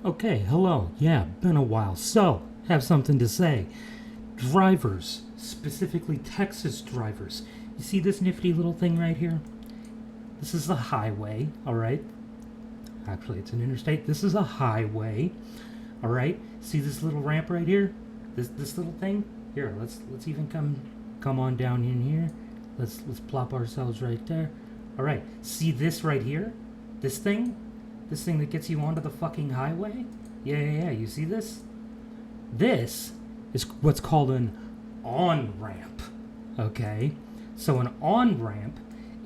Okay, hello. Yeah, been a while. So, have something to say. Drivers, specifically Texas drivers. You see this nifty little thing right here? This is the highway, alright? Actually, it's an interstate. This is a highway, alright? See this little ramp right here? This little thing? Here, let's even come on down in here. Let's plop ourselves right there. Alright, see this right here? This thing? This thing that gets you onto the fucking highway? Yeah, you see this? This is what's called an on-ramp, okay? So an on-ramp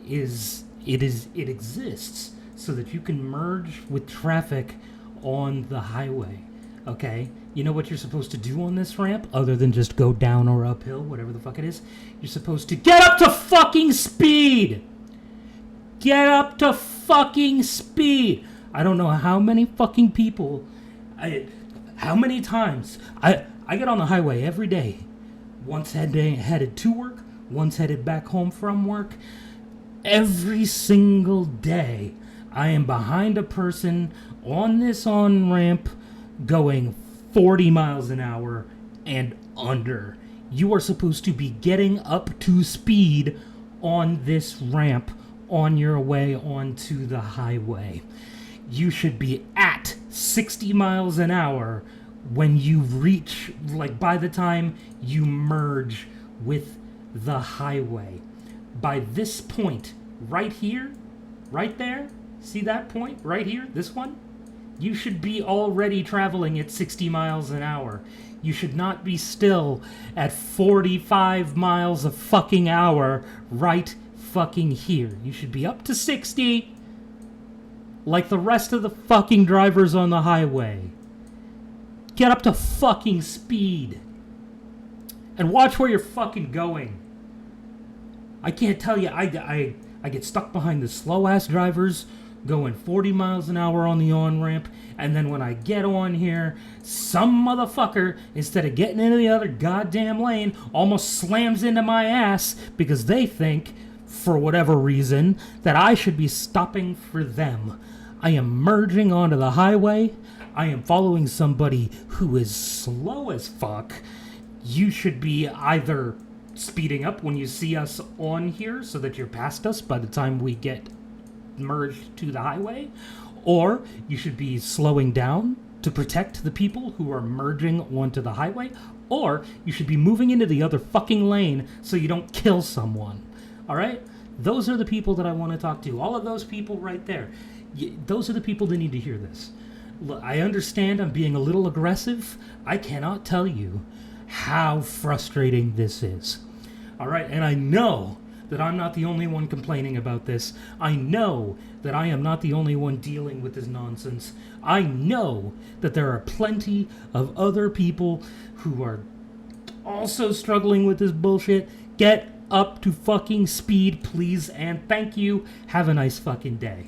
it exists so that you can merge with traffic on the highway, okay? You know what you're supposed to do on this ramp other than just go down or uphill, whatever the fuck it is? You're supposed to get up to fucking speed! Get up to fucking speed! I don't know how many fucking people, how many times I get on the highway every day. Once headed to work, once headed back home from work. Every single day, I am behind a person on this on ramp going 40 miles an hour and under. You are supposed to be getting up to speed on this ramp on your way onto the highway. You should be at 60 miles an hour when you reach, like by the time you merge with the highway. By this point, right here, right there, see that point right here, this one? You should be already traveling at 60 miles an hour. You should not be still at 45 miles a fucking hour right fucking here. You should be up to 60 like the rest of the fucking drivers on the highway. Get up to fucking speed. And watch where you're fucking going. I can't tell you, I get stuck behind the slow-ass drivers going 40 miles an hour on the on-ramp, and then when I get on here, some motherfucker, instead of getting into the other goddamn lane, almost slams into my ass because they think, for whatever reason, that I should be stopping for them. I am merging onto the highway. I am following somebody who is slow as fuck. You should be either speeding up when you see us on here so that you're past us by the time we get merged to the highway, or you should be slowing down to protect the people who are merging onto the highway, or you should be moving into the other fucking lane so you don't kill someone. Alright? Those are the people that I want to talk to. All of those people right there. Those are the people that need to hear this. Look, I understand I'm being a little aggressive. I cannot tell you how frustrating this is. Alright, and I know that I'm not the only one complaining about this. I know that I am not the only one dealing with this nonsense. I know that there are plenty of other people who are also struggling with this bullshit. Get up to fucking speed, please, and thank you. Have a nice fucking day.